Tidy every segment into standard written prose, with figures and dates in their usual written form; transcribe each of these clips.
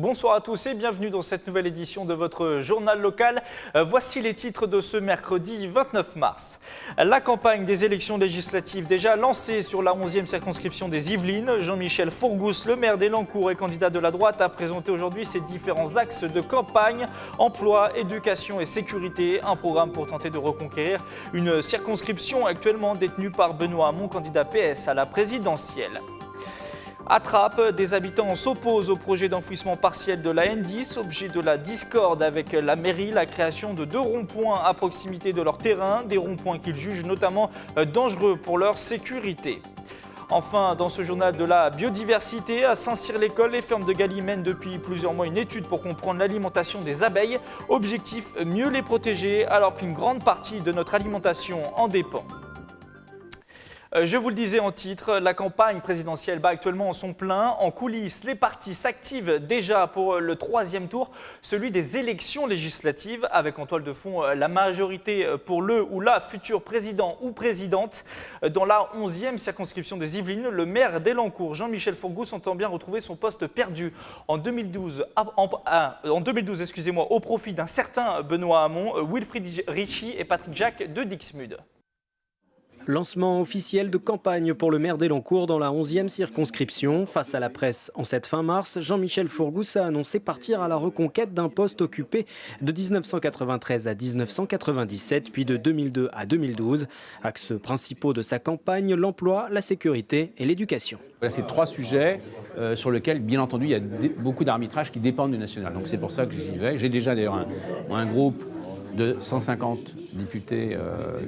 Bonsoir à tous et bienvenue dans cette nouvelle édition de votre journal local. Voici les titres de ce mercredi 29 mars. La campagne des élections législatives déjà lancée sur la 11e circonscription des Yvelines. Jean-Michel Fourgousse, le maire d'Elancourt et candidat de la droite, a présenté aujourd'hui ses différents axes de campagne. Emploi, éducation et sécurité. Un programme pour tenter de reconquérir une circonscription actuellement détenue par Benoît Hamon, candidat PS à la présidentielle. À Trappes, des habitants s'opposent au projet d'enfouissement partiel de la N10, objet de la discorde avec la mairie, la création de 2 ronds-points à proximité de leur terrain, des ronds-points qu'ils jugent notamment dangereux pour leur sécurité. Enfin, dans ce journal de la biodiversité, à Saint-Cyr-l'École, les fermes de Galie mènent depuis plusieurs mois une étude pour comprendre l'alimentation des abeilles. Objectif, mieux les protéger alors qu'une grande partie de notre alimentation en dépend. Je vous le disais en titre, la campagne présidentielle bat actuellement son plein. En coulisses, les partis s'activent déjà pour le 3e tour, celui des élections législatives, avec en toile de fond la majorité pour le ou la futur président ou présidente. Dans la 11e circonscription des Yvelines, le maire d'Elancourt, Jean-Michel Fourgousse, entend bien retrouver son poste perdu en 2012, au profit d'un certain Benoît Hamon, Wilfried Richie et Patrick Jacques de Dixmude. Lancement officiel de campagne pour le maire d'Elancourt dans la 11e circonscription. Face à la presse en cette fin mars, Jean-Michel Fourgousse a annoncé partir à la reconquête d'un poste occupé de 1993 à 1997, puis de 2002 à 2012. Axes principaux de sa campagne, l'emploi, la sécurité et l'éducation. Voilà, c'est 3 sujets sur lesquels, bien entendu, il y a beaucoup d'arbitrages qui dépendent du national. Donc c'est pour ça que j'y vais. J'ai déjà d'ailleurs un groupe de 150 députés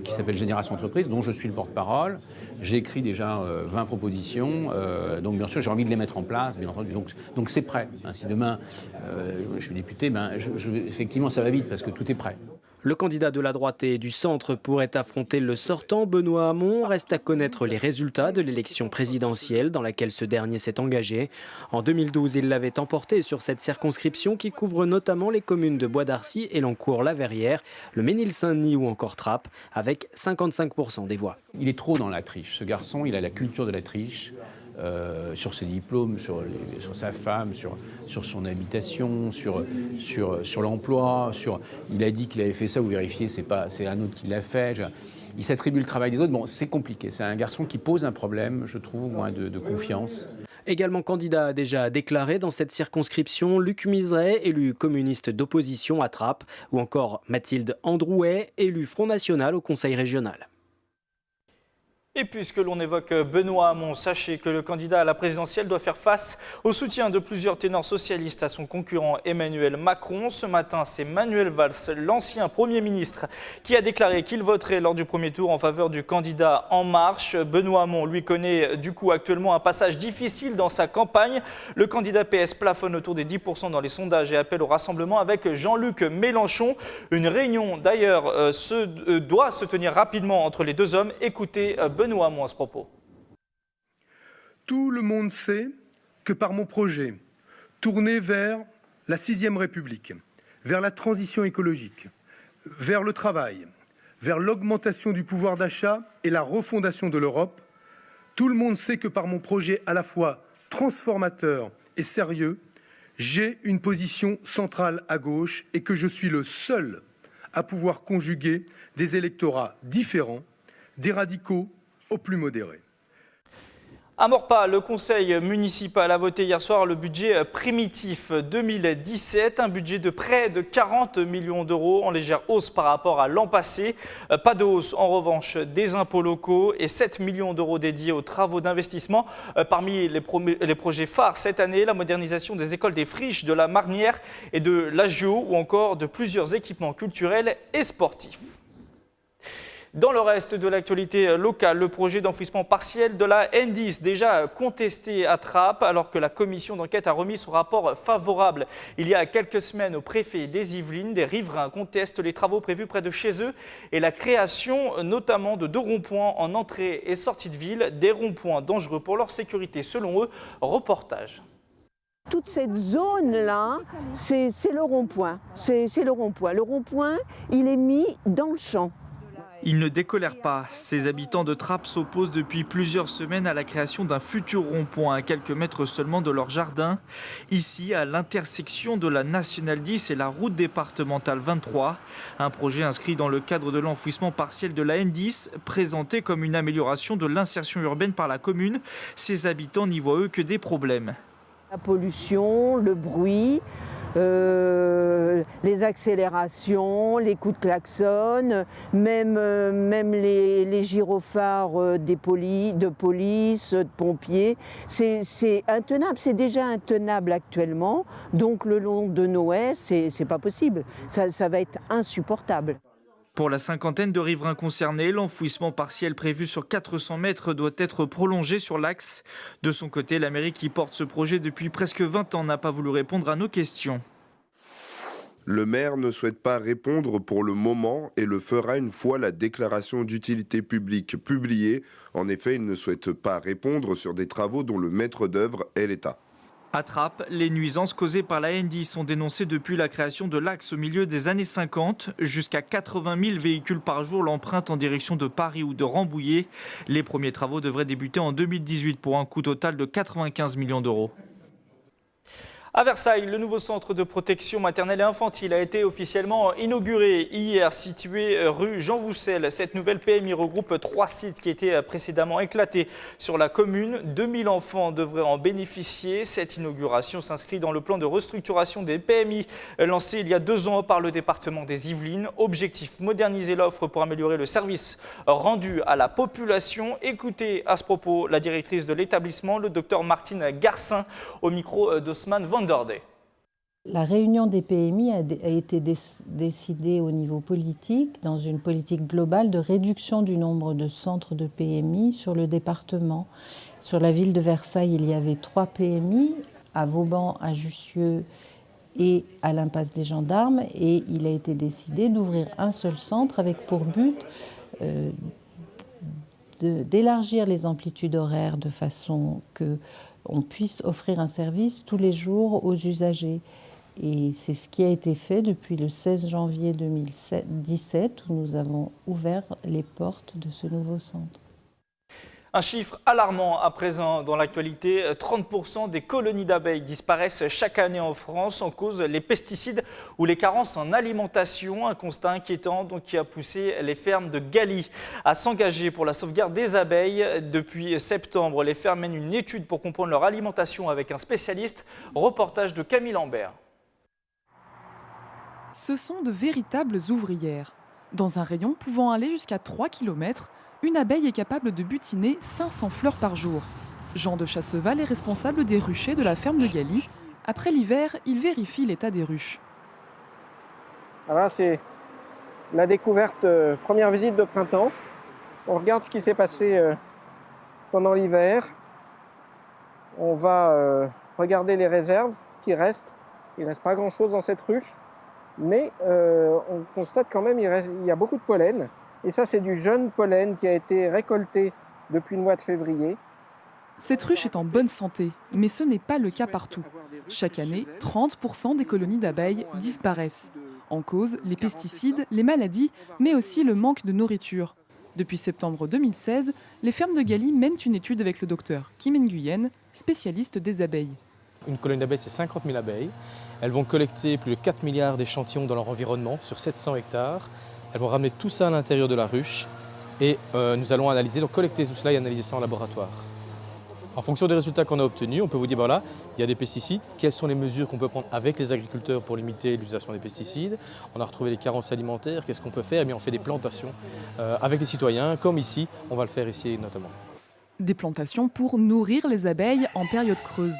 qui s'appelle Génération Entreprise, dont je suis le porte-parole. J'ai écrit déjà 20 propositions, donc bien sûr j'ai envie de les mettre en place, bien entendu. Donc c'est prêt. Si demain je suis député, effectivement ça va vite parce que tout est prêt. Le candidat de la droite et du centre pourrait affronter le sortant Benoît Hamon. Reste à connaître les résultats de l'élection présidentielle dans laquelle ce dernier s'est engagé. En 2012, il l'avait emporté sur cette circonscription qui couvre notamment les communes de Bois d'Arcy, Elancourt-la-Verrière, le Mesnil-Saint-Denis ou encore Trappes, avec 55% des voix. Il est trop dans la triche. Ce garçon, il a la culture de la triche. Sur ses diplômes, sur sa femme, sur son habitation, sur l'emploi. Il a dit qu'il avait fait ça, vous vérifiez, c'est un autre qui l'a fait. Il s'attribue le travail des autres. Bon, c'est compliqué. C'est un garçon qui pose un problème, je trouve, moins de confiance. Également candidat a déjà déclaré dans cette circonscription Luc Miseret, élu communiste d'opposition à Trappes, ou encore Mathilde Androuet, élue Front National au Conseil régional. Et puisque l'on évoque Benoît Hamon, sachez que le candidat à la présidentielle doit faire face au soutien de plusieurs ténors socialistes à son concurrent Emmanuel Macron. Ce matin, c'est Manuel Valls, l'ancien Premier ministre, qui a déclaré qu'il voterait lors du premier tour en faveur du candidat En Marche. Benoît Hamon, lui, connaît du coup actuellement un passage difficile dans sa campagne. Le candidat PS plafonne autour des 10% dans les sondages et appelle au rassemblement avec Jean-Luc Mélenchon. Une réunion d'ailleurs doit se tenir rapidement entre les deux hommes. Écoutez Benoît Hamon à ce propos. Tout le monde sait que par mon projet, tourné vers la 6e République, vers la transition écologique, vers le travail, vers l'augmentation du pouvoir d'achat et la refondation de l'Europe, tout le monde sait que par mon projet à la fois transformateur et sérieux, j'ai une position centrale à gauche et que je suis le seul à pouvoir conjuguer des électorats différents, des radicaux aux plus modérés. À Maurepas, le conseil municipal a voté hier soir le budget primitif 2017, un budget de près de 40 millions d'euros en légère hausse par rapport à l'an passé. Pas de hausse en revanche des impôts locaux et 7 millions d'euros dédiés aux travaux d'investissement. Parmi les projets phares cette année, la modernisation des écoles des Friches, de la Marnière et de l'Agio ou encore de plusieurs équipements culturels et sportifs. Dans le reste de l'actualité locale, le projet d'enfouissement partiel de la N10, déjà contesté à Trappes, alors que la commission d'enquête a remis son rapport favorable il y a quelques semaines au préfet des Yvelines. Des riverains contestent les travaux prévus près de chez eux et la création notamment de 2 ronds-points en entrée et sortie de ville, des ronds-points dangereux pour leur sécurité selon eux. Reportage. Toute cette zone-là, c'est le rond-point. C'est le rond-point. Le rond-point, il est mis dans le champ. Ils ne décolèrent pas. Ces habitants de Trappes s'opposent depuis plusieurs semaines à la création d'un futur rond-point à quelques mètres seulement de leur jardin. Ici, à l'intersection de la Nationale 10 et la route départementale 23. Un projet inscrit dans le cadre de l'enfouissement partiel de la N10, présenté comme une amélioration de l'insertion urbaine par la commune. Ces habitants n'y voient eux que des problèmes. La pollution, le bruit, les accélérations, les coups de klaxon, même les gyrophares de police, de pompiers. C'est intenable, c'est déjà intenable actuellement. Donc le long de Noé, c'est pas possible. Ça va être insupportable. Pour la cinquantaine de riverains concernés, l'enfouissement partiel prévu sur 400 mètres doit être prolongé sur l'axe. De son côté, la mairie qui porte ce projet depuis presque 20 ans n'a pas voulu répondre à nos questions. Le maire ne souhaite pas répondre pour le moment et le fera une fois la déclaration d'utilité publique publiée. En effet, il ne souhaite pas répondre sur des travaux dont le maître d'œuvre est l'État. À Trappes, les nuisances causées par la N10 sont dénoncées depuis la création de l'axe au milieu des années 50. Jusqu'à 80 000 véhicules par jour l'empruntent en direction de Paris ou de Rambouillet. Les premiers travaux devraient débuter en 2018 pour un coût total de 95 millions d'euros. À Versailles, le nouveau centre de protection maternelle et infantile a été officiellement inauguré hier, situé rue Jean Voussel. Cette nouvelle PMI regroupe 3 sites qui étaient précédemment éclatés sur la commune. 2000 enfants devraient en bénéficier. Cette inauguration s'inscrit dans le plan de restructuration des PMI lancé il y a 2 ans par le département des Yvelines. Objectif, moderniser l'offre pour améliorer le service rendu à la population. Écoutez à ce propos la directrice de l'établissement, le docteur Martine Garcin, au micro d'Osman Van. La réunion des PMI a été décidée au niveau politique, dans une politique globale de réduction du nombre de centres de PMI sur le département. Sur la ville de Versailles, il y avait 3 PMI, à Vauban, à Jussieu et à l'Impasse des Gendarmes. Et il a été décidé d'ouvrir un seul centre avec pour but d'élargir les amplitudes horaires de façon qu'on puisse offrir un service tous les jours aux usagers. Et c'est ce qui a été fait depuis le 16 janvier 2017 où nous avons ouvert les portes de ce nouveau centre. Un chiffre alarmant à présent dans l'actualité, 30% des colonies d'abeilles disparaissent chaque année en France en cause les pesticides ou les carences en alimentation. Un constat inquiétant donc, qui a poussé les fermes de Galie à s'engager pour la sauvegarde des abeilles. Depuis septembre, les fermes mènent une étude pour comprendre leur alimentation avec un spécialiste. Reportage de Camille Lambert. Ce sont de véritables ouvrières. Dans un rayon pouvant aller jusqu'à 3 km, une abeille est capable de butiner 500 fleurs par jour. Jean de Chasseval est responsable des ruchers de la ferme de Galie. Après l'hiver, il vérifie l'état des ruches. Voilà, c'est la découverte, première visite de printemps. On regarde ce qui s'est passé pendant l'hiver. On va regarder les réserves qui restent. Il ne reste pas grand-chose dans cette ruche. Mais on constate quand même qu'il y a beaucoup de pollen. Et ça, c'est du jeune pollen qui a été récolté depuis le mois de février. Cette ruche est en bonne santé, mais ce n'est pas le cas partout. Chaque année, 30% des colonies d'abeilles disparaissent. En cause, les pesticides, les maladies, mais aussi le manque de nourriture. Depuis septembre 2016, les fermes de Galie mènent une étude avec le docteur Kim Nguyen, spécialiste des abeilles. Une colonie d'abeilles, c'est 50 000 abeilles. Elles vont collecter plus de 4 milliards d'échantillons dans leur environnement sur 700 hectares. Elles vont ramener tout ça à l'intérieur de la ruche et nous allons analyser, donc collecter tout cela et analyser ça en laboratoire. En fonction des résultats qu'on a obtenus, on peut vous dire, voilà, il y a des pesticides, quelles sont les mesures qu'on peut prendre avec les agriculteurs pour limiter l'utilisation des pesticides. On a retrouvé les carences alimentaires, qu'est-ce qu'on peut faire? Eh bien, on fait des plantations avec les citoyens, comme ici, on va le faire ici notamment. Des plantations pour nourrir les abeilles en période creuse.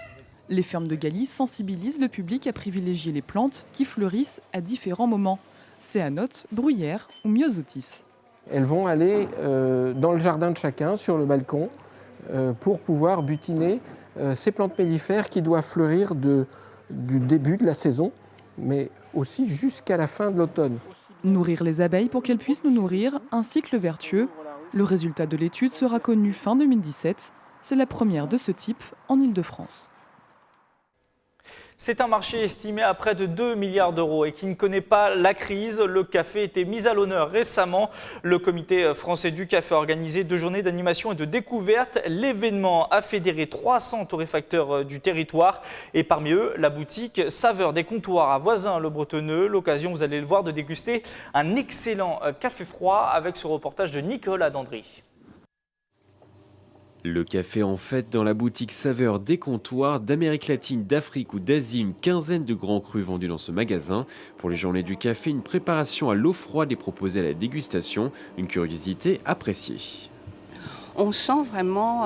Les fermes de Galie sensibilisent le public à privilégier les plantes qui fleurissent à différents moments. Céanotes, bruyères ou myosotis. Elles vont aller dans le jardin de chacun, sur le balcon, pour pouvoir butiner ces plantes mellifères qui doivent fleurir du début de la saison, mais aussi jusqu'à la fin de l'automne. Nourrir les abeilles pour qu'elles puissent nous nourrir, un cycle vertueux. Le résultat de l'étude sera connu fin 2017. C'est la première de ce type en Île-de-France. C'est un marché estimé à près de 2 milliards d'euros et qui ne connaît pas la crise. Le café a été mis à l'honneur récemment. Le comité français du café a organisé 2 journées d'animation et de découverte. L'événement a fédéré 300 torréfacteurs du territoire et parmi eux, la boutique Saveur des Comptoirs à Voisins-le-Bretonneux. L'occasion, vous allez le voir, de déguster un excellent café froid avec ce reportage de Nicolas Dandry. Le café en fête dans la boutique Saveur des Comptoirs d'Amérique latine, d'Afrique ou d'Asie, une quinzaine de grands crus vendus dans ce magasin. Pour les journées du café, une préparation à l'eau froide est proposée à la dégustation, une curiosité appréciée. On sent vraiment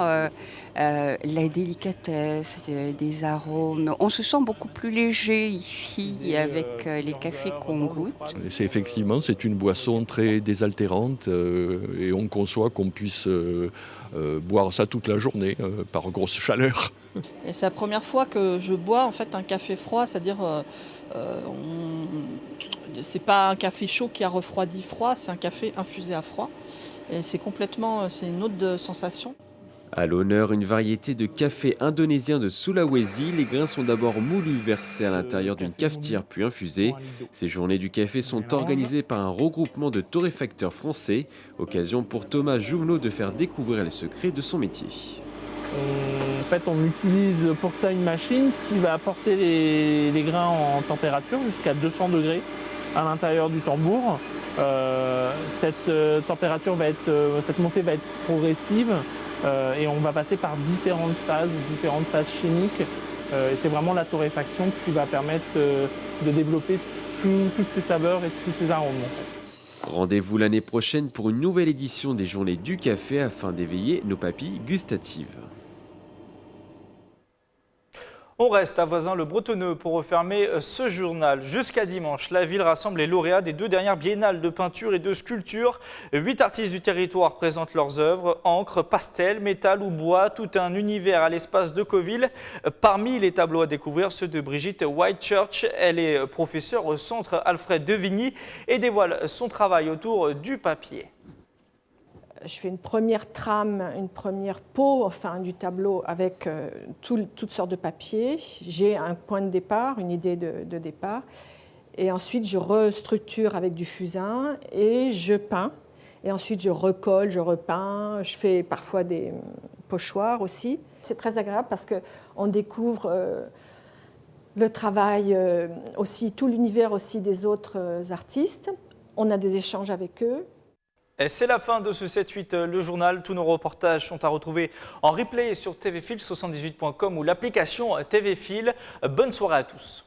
la délicatesse, des arômes. On se sent beaucoup plus léger ici avec les cafés qu'on goûte. C'est une boisson très désaltérante et on conçoit qu'on puisse boire ça toute la journée par grosse chaleur. Et c'est la première fois que je bois en fait un café froid, c'est-à-dire c'est pas un café chaud qui a refroidi froid, c'est un café infusé à froid. Et c'est une autre sensation. À l'honneur, une variété de café indonésien de Sulawesi. Les grains sont d'abord moulus, versés à l'intérieur d'une cafetière puis infusés. Ces journées du café sont organisées par un regroupement de torréfacteurs français. Occasion pour Thomas Jouvenot de faire découvrir les secrets de son métier. En fait, on utilise pour ça une machine qui va apporter les grains en température jusqu'à 200 degrés à l'intérieur du tambour. Cette montée va être progressive et on va passer par différentes phases chimiques. Et c'est vraiment la torréfaction qui va permettre de développer toutes ces saveurs et tous ces arômes. Rendez-vous l'année prochaine pour une nouvelle édition des Journées du café afin d'éveiller nos papilles gustatives. On reste à Voisins-le-Bretonneux pour refermer ce journal. Jusqu'à dimanche, la ville rassemble les lauréats des 2 dernières biennales de peinture et de sculpture. 8 artistes du territoire présentent leurs œuvres, encre, pastel, métal ou bois, tout un univers à l'espace de Coville. Parmi les tableaux à découvrir, ceux de Brigitte Whitechurch. Elle est professeure au centre Alfred de Vigny et dévoile son travail autour du papier. Je fais une première trame, une première peau du tableau avec toutes sortes de papiers. J'ai un point de départ, une idée de départ. Et ensuite, je restructure avec du fusain et je peins. Et ensuite, je recolle, je repeins. Je fais parfois des pochoirs aussi. C'est très agréable parce qu'on découvre le travail aussi, tout l'univers aussi des autres artistes. On a des échanges avec eux. Et c'est la fin de ce 7-8, le journal. Tous nos reportages sont à retrouver en replay sur tvfil78.com ou l'application TVFil. Bonne soirée à tous.